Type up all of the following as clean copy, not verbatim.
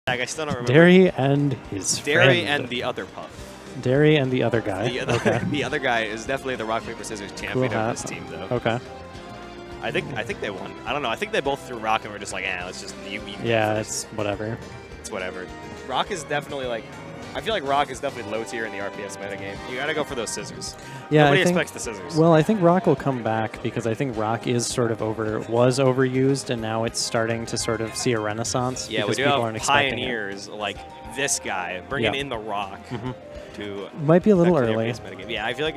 I still don't remember. Derry and his Derry friend. and the other Puff. Derry and the other guy. The other guy is definitely the rock paper scissors champion of this team, though. Okay. I think they won. I don't know. I think they both threw rock and were just like, let's just you. Yeah, it's whatever. It's whatever. Rock is definitely like. I feel like rock is definitely low tier in the RPS metagame. You gotta go for those scissors. Yeah, Nobody expects the scissors. Well, I think rock will come back because I think rock is sort of was overused, and now it's starting to sort of see a renaissance. Yeah, we because do people have aren't expecting pioneers like this guy bringing in the rock. To might be a little early. Yeah, I feel like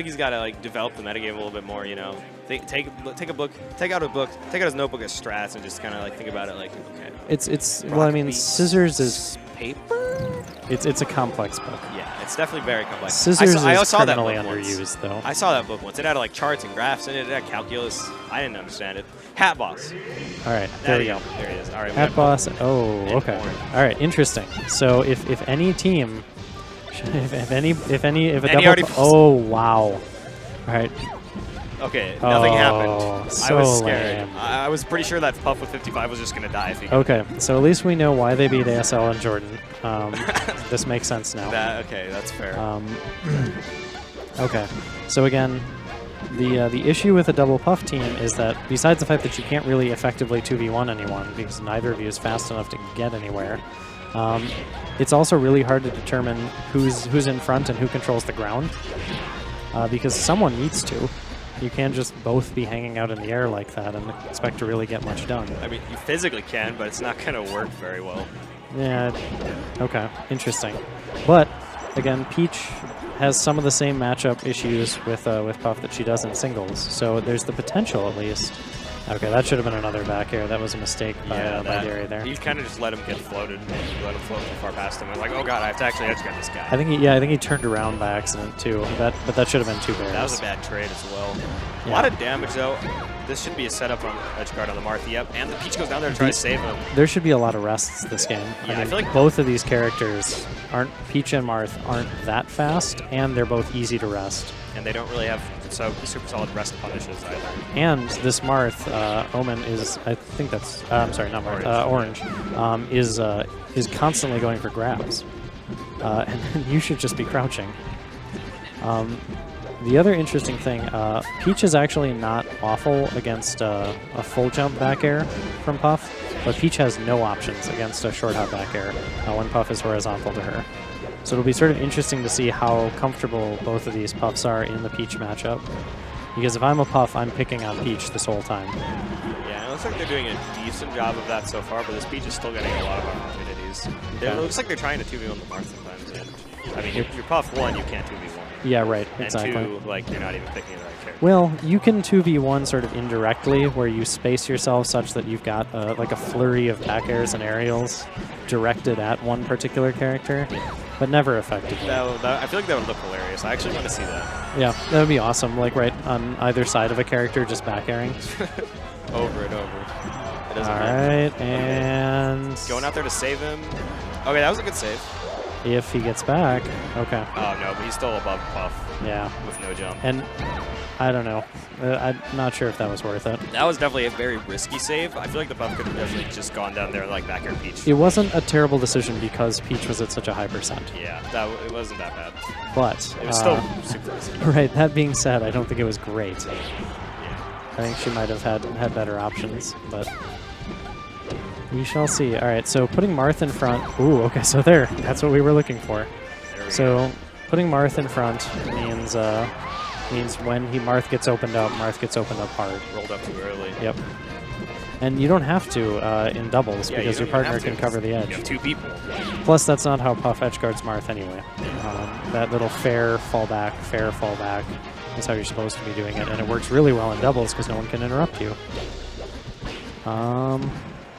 he's got to like develop the metagame a little bit more. You know, take a book, take out his notebook as strats, and just kind of like think about it like, okay. It's well, I mean, scissors is paper. It's a complex book. Yeah, it's definitely very complex. Scissors I saw that criminally book underused, though. I saw that book once. It had like charts and graphs in it. It had calculus. I didn't understand it. Hatboss. All right, there we go. There it is. All right. Hatboss. Oh, okay. All right, interesting. So if any team. If a double. Oh wow! All right. Okay, nothing happened. So I was scared. Lame. I was pretty sure that Puff with 55 was just gonna die. If he okay, so at least we know why they beat ASL and Jordan. This makes sense now. Okay, that's fair. Okay, so again, the issue with a double Puff team is that besides the fact that you can't really effectively 2v1 anyone because neither of you is fast enough to get anywhere. It's also really hard to determine who's in front and who controls the ground, because someone needs to. You can't just both be hanging out in the air like that and expect to really get much done. I mean, you physically can, but it's not going to work very well. Yeah, okay, interesting. But, again, Peach has some of the same matchup issues with Puff that she does in singles, so there's the potential at least. Okay, that should have been another back air. That was a mistake by Derry there. You kind of just let him get floated, and let him float too far past him. And like, oh god, I have to actually edge guard this guy. I think he turned around by accident too. But that should have been 2 bears. That was a bad trade as well. Yeah. A lot of damage though. This should be a setup on edge guard on the Marth. Yep, and the Peach goes down there to try to save him. There should be a lot of rests this game. Yeah, I feel like both of these characters Peach and Marth aren't that fast, and they're both easy to rest. And they don't really have super solid rest punishes either. And this Marth, Omen is, I think that's, I'm sorry, not Marth, Orange, is constantly going for grabs. And you should just be crouching. The other interesting thing, Peach is actually not awful against a full jump back air from Puff, but Peach has no options against a short hop back air when Puff is horizontal to her. So it'll be sort of interesting to see how comfortable both of these Puffs are in the Peach matchup. Because if I'm a Puff, I'm picking on Peach this whole time. Yeah, it looks like they're doing a decent job of that so far, but this Peach is still getting a lot of opportunities. It looks like they're trying to 2v1 the Marth sometimes. And, I mean, if you're Puff 1, you can't 2v1. Yeah, right, exactly. And 2, like, you're not even picking the right character. Well, you can 2v1 sort of indirectly, where you space yourself such that you've got like a flurry of back airs and aerials directed at one particular character, but never effectively. I feel like that would look hilarious. I actually want to see that. Yeah, that would be awesome. Like right on either side of a character, just back airing. Over and over. It doesn't hurt. And going out there to save him. Okay, that was a good save. If he gets back, okay. Oh no, but he's still above Puff. Yeah. With no jump. And I don't know. I'm not sure if that was worth it. That was definitely a very risky save. I feel like the Puff could have definitely just gone down there like back air Peach. It wasn't a terrible decision because Peach was at such a high percent. Yeah, it wasn't that bad. But it was still super risky. Right. That being said, I don't think it was great. Yeah. I think she might have had better options, but we shall see. All right, so putting Marth in front. Ooh, okay, so that's what we were looking for. So putting Marth in front means when Marth gets opened up hard. Rolled up too early. Yep. And you don't have to in doubles because your partner can cover the edge. You have 2 people. Plus, that's not how Puff edge guards Marth anyway. That little fair fallback is how you're supposed to be doing it, and it works really well in doubles because no one can interrupt you.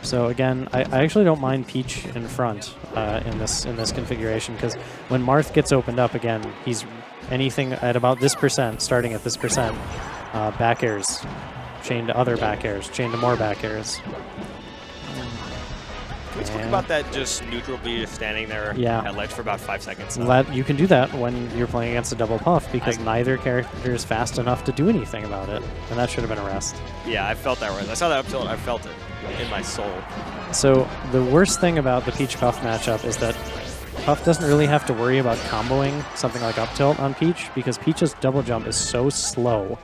So again, I actually don't mind Peach in front in this configuration because when Marth gets opened up again, he's anything at about this percent, starting at this percent, back airs, chain to other back airs, chain to more back airs. I feel We talked about that just neutral B just standing there at ledge for about 5 seconds. You can do that when you're playing against a double puff because neither character is fast enough to do anything about it, and that should have been a rest. Yeah, I felt that right. I saw that up tilt. I felt it in my soul. So the worst thing about the Peach Puff matchup is that Puff doesn't really have to worry about comboing something like up tilt on Peach because Peach's double jump is so slow.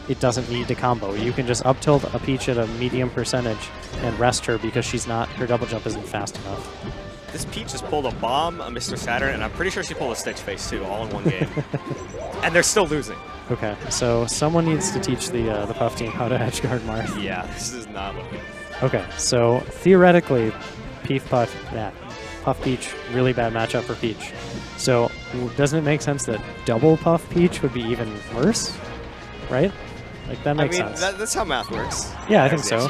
It doesn't need to combo. You can just up tilt a Peach at a medium percentage and rest her because her double jump isn't fast enough. This Peach just pulled a bomb, a Mr. Saturn, and I'm pretty sure she pulled a Stitch Face too, all in one game. And they're still losing. Okay, so someone needs to teach the Puff team how to edgeguard Marth. Yeah, this is not looking. Okay, so theoretically, Puff Peach, really bad matchup for Peach. So doesn't it make sense that double Puff Peach would be even worse? Right? Like, that makes sense. That's how math works. Yeah, I think so.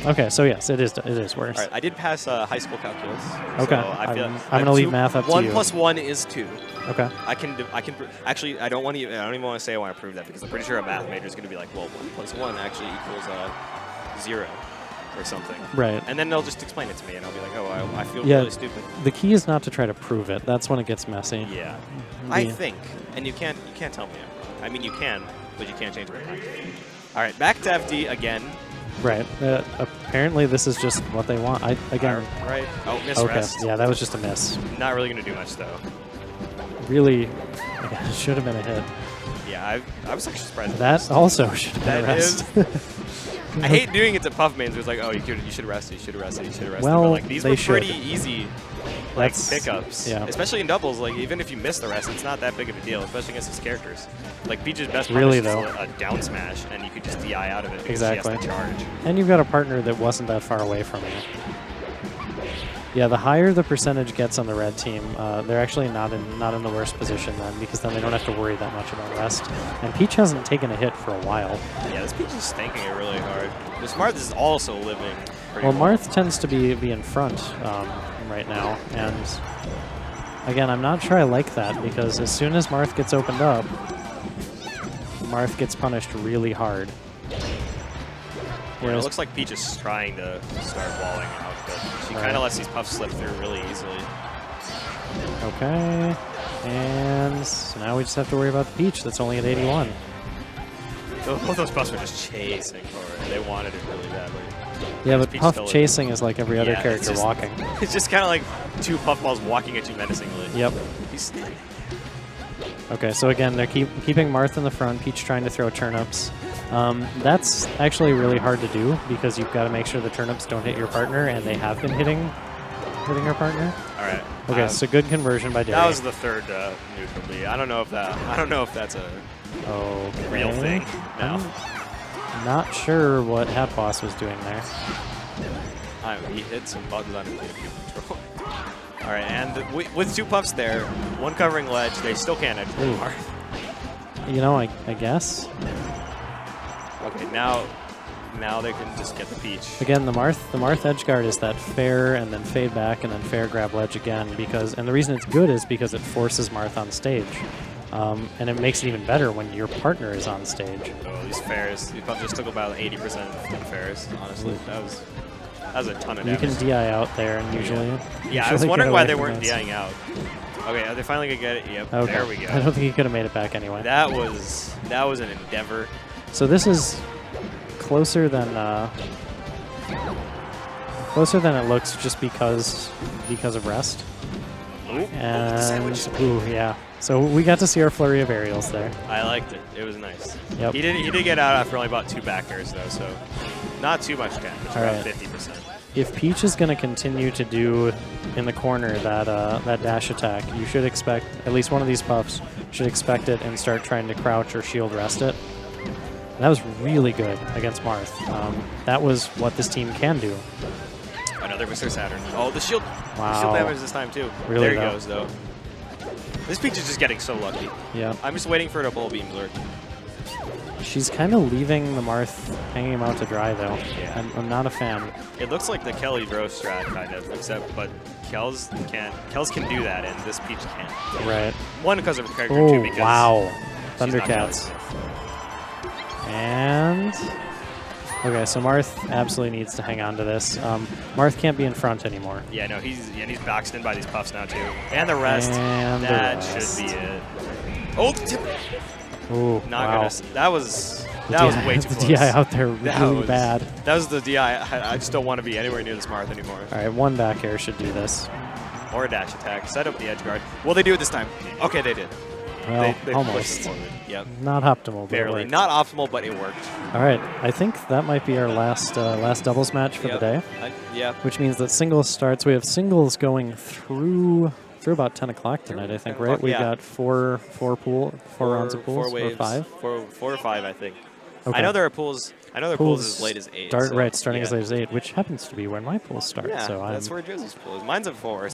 Okay, so yes, it is worse. All right, I did pass high school calculus. Okay, so I'm going to leave math up to you. 1 + 1 is 2. Okay. Actually, I don't even want to say I want to prove that because I'm pretty sure a math major is going to be like, well, 1 + 1 actually equals 0 or something. Right. And then they'll just explain it to me, and I'll be like, oh, I feel really stupid. The key is not to try to prove it. That's when it gets messy. Yeah. I think, and you can't tell me I'm wrong. I mean, you can, but you can't change my mind. All right, back to FD again. Right. Apparently, this is just what they want. Again. Right. Oh, miss rest. Yeah, that was just a miss. Not really going to do much, though. Really, it should have been a hit. Yeah, I was actually surprised. That also should have been a rest. I hate doing it to Puff mains. It was like, oh, you should rest, you should rest, you should rest. Well, but like, these were pretty easy pickups. Yeah. Especially in doubles. Like, even if you miss the rest, it's not that big of a deal, especially against his characters. Like, Peach's best punish is a down smash, and you could just DI out of it because she has to charge. And you've got a partner that wasn't that far away from you. Yeah, the higher the percentage gets on the red team, they're actually not in the worst position then, because then they don't have to worry that much about rest. And Peach hasn't taken a hit for a while. Yeah, this Peach is stanking it really hard. This Marth is also living pretty well. Marth tends to be in front right now, and again, I'm not sure I like that, because as soon as Marth gets opened up, Marth gets punished really hard. Yeah, it looks like Peach is trying to start walling out, but she kind of lets these puffs slip through really easily. Okay, and so now we just have to worry about the Peach that's only at 81. Both those puffs were just chasing for it. They wanted it really badly. Yeah, but Puff chasing is like every other character walking. It's just kind of like 2 puff balls walking at you menacingly. Yep. Okay, so again, they're keeping Marth in the front, Peach trying to throw turnips. That's actually really hard to do because you've got to make sure the turnips don't hit your partner, and they have been hitting her partner. All right. Okay, so good conversion by Derry. That was the third neutral B. I don't know if that's a real thing. No. I'm not sure what Hatboss was doing there. He hit some bugs on his control. All right, and with 2 puffs there, 1 covering ledge, they still can't edge Marth. You know, I guess. Okay, now they can just get the Peach. Again, the Marth edgeguard is that fair and then fade back and then fair grab ledge again, and the reason it's good is because it forces Marth on stage. And it makes it even better when your partner is on stage. Oh, these fairs, you just took about 80% of the fairs, honestly. That was a ton of damage. You can DI out there, and usually... Yeah, I was wondering why they weren't DIing out. Okay, are they finally going to get it? Yep, okay. There we go. I don't think he could have made it back anyway. That was an endeavor. So this is closer than it looks just because of rest. Ooh, and ooh, yeah. So we got to see our flurry of aerials there. I liked it. It was nice. Yep. He did get out after only about 2 back airs though, so not too much damage. About 50%. If Peach is going to continue to do in the corner that dash attack, you should expect at least one of these puffs should expect it and start trying to crouch or shield rest it. That was really good against Marth. That was what this team can do. Another Mr. Saturn. Oh, the shield. Wow. The shield damage this time too. Really, there he goes though. This Peach is just getting so lucky. Yeah. I'm just waiting for her to pull Beam Zerk. She's kind of leaving the Marth hanging him out to dry though. Yeah. I'm not a fan. It looks like the Kelly Bro strat kind of, but Kels can do that and this Peach can't. Right. One because of her character, 2 because wow. Thundercats. And Okay, so Marth absolutely needs to hang on to this. Marth can't be in front anymore. Yeah, no, he's boxed in by these puffs now too. And the rest. And the that rest. should be it. Oh, tip. Ooh, Not wow. gonna. That was way too the close. DI out there really was, bad. That was the DI. I just don't want to be anywhere near this Marth anymore. All right, one back air should do this. Or a dash attack. Set up the edge guard. Will they do it this time? Okay, they did. Well, they almost. pushed it forward. Yep. Not optimal, but Barely. it worked. Not optimal, but it worked. All right, I think that might be our last doubles match for the day. Yep. Which means that singles starts. We have singles going through about 10 o'clock tonight, I think, right? We got four rounds of pools, 4 waves. or 5? 4 or 5, I think. Okay. I know there are pools. I know there are pools as late as 8. Starting as late as 8, which happens to be where my pools start. Yeah, so that's where Joseph's pool is. Mine's at 4.